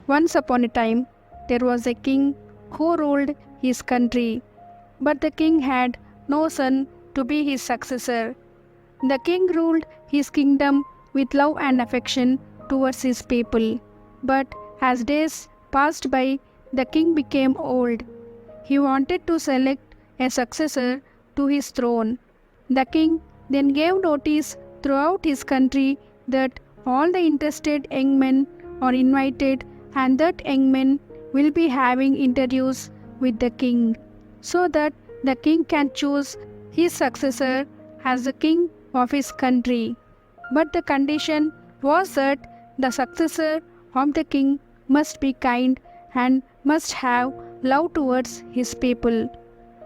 Once upon a time, there was a king who ruled his country, but the king had no son to be his successor. The king ruled his kingdom with love and affection towards his people. But as days passed by, the king became old. He wanted to select a successor to his throne. The king then gave notice throughout his country that all the interested young men are invited and that young men will be having interviews with the king so that the king can choose his successor as the king of his country. But the condition was that the successor of the king must be kind and must have love towards his people.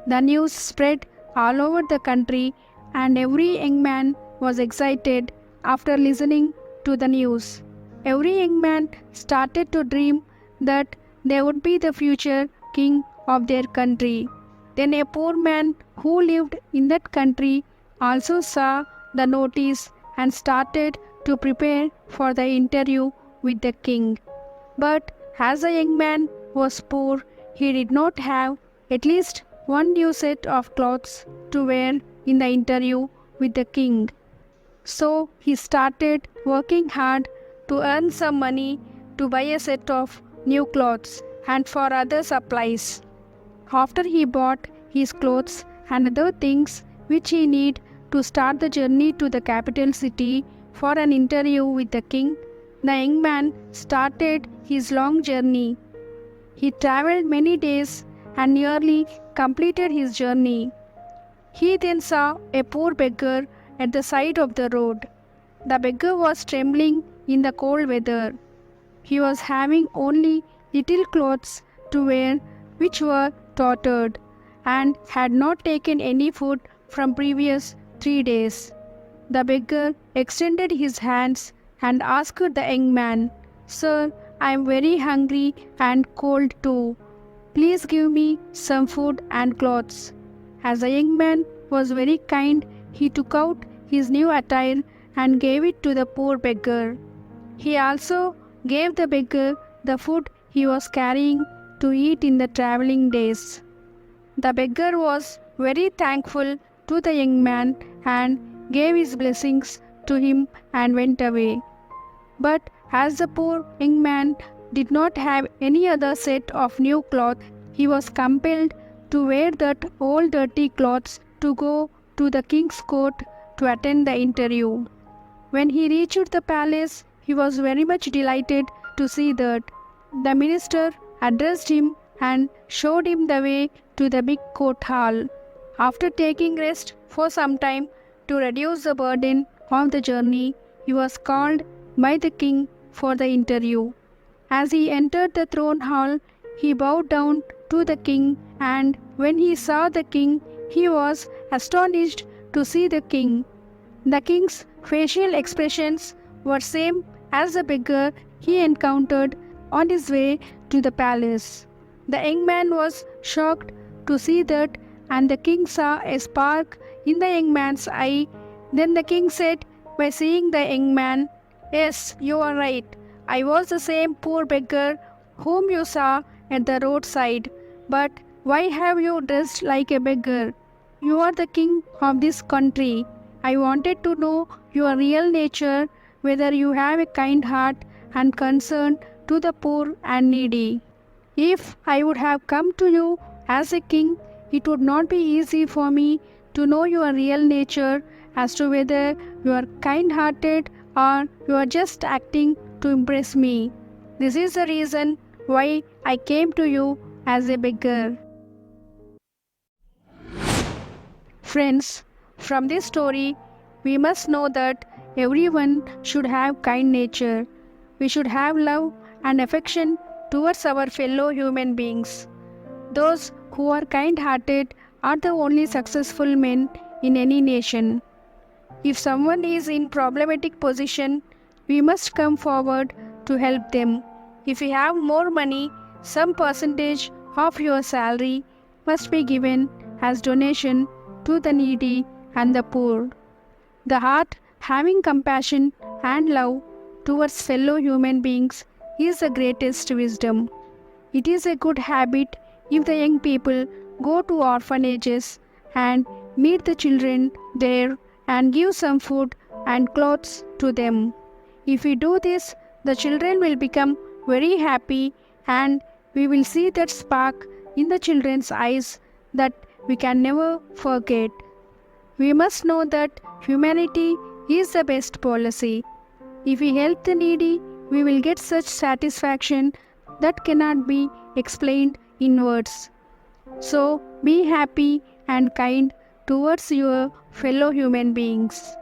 The news spread all over the country and every young man was excited after listening to the news. Every young man started to dream that they would be the future king of their country. Then a poor man who lived in that country also saw the notice and started to prepare for the interview with the king. But as the young man was poor, he did not have at least one new set of clothes to wear in the interview with the king. So he started working hard to earn some money to buy a set of new clothes and for other supplies. After he bought his clothes and other things which he need to start the journey to the capital city for an interview with the king, the young man started his long journey. He traveled many days and nearly completed his journey. He then saw a poor beggar at the side of the road. The beggar was trembling in the cold weather. He was having only little clothes to wear which were tattered and had not taken any food from previous 3 days. The beggar extended his hands and asked the young man, "Sir, I am very hungry and cold too. Please give me some food and clothes." As the young man was very kind, he took out his new attire and gave it to the poor beggar. He also gave the beggar the food he was carrying to eat in the traveling days. The beggar was very thankful to the young man and gave his blessings to him and went away. But as the poor young man did not have any other set of new cloth, he was compelled to wear that old dirty clothes to go to the king's court to attend the interview. When he reached the palace, he was very much delighted to see that. The minister addressed him and showed him the way to the big court hall. After taking rest for some time to reduce the burden of the journey, he was called by the king for the interview. As he entered the throne hall, he bowed down to the king, and when he saw the king, he was astonished to see the king. The king's facial expressions were same as the beggar he encountered on his way to the palace. The young man was shocked to see that, and the king saw a spark in the young man's eye. Then the king said, by seeing the young man, "Yes, you are right. I was the same poor beggar whom you saw at the roadside. But why have you dressed like a beggar? You are the king of this country. I wanted to know your real nature, whether you have a kind heart and concern to the poor and needy. If I would have come to you as a king, it would not be easy for me to know your real nature as to whether you are kind-hearted or you are just acting to impress me. This is the reason why I came to you as a beggar." Friends, from this story, we must know that everyone should have kind nature. We should have love and affection towards our fellow human beings. Those who are kind-hearted are the only successful men in any nation. If someone is in problematic position, we must come forward to help them. If you have more money, some percentage of your salary must be given as donation to the needy and the poor. The heart having compassion and love towards fellow human beings is the greatest wisdom. It is a good habit if the young people go to orphanages and meet the children there and give some food and clothes to them. If we do this, the children will become very happy and we will see that spark in the children's eyes that we can never forget. We must know that humanity is the best policy. If we help the needy, we will get such satisfaction that cannot be explained in words. So be happy and kind towards your fellow human beings.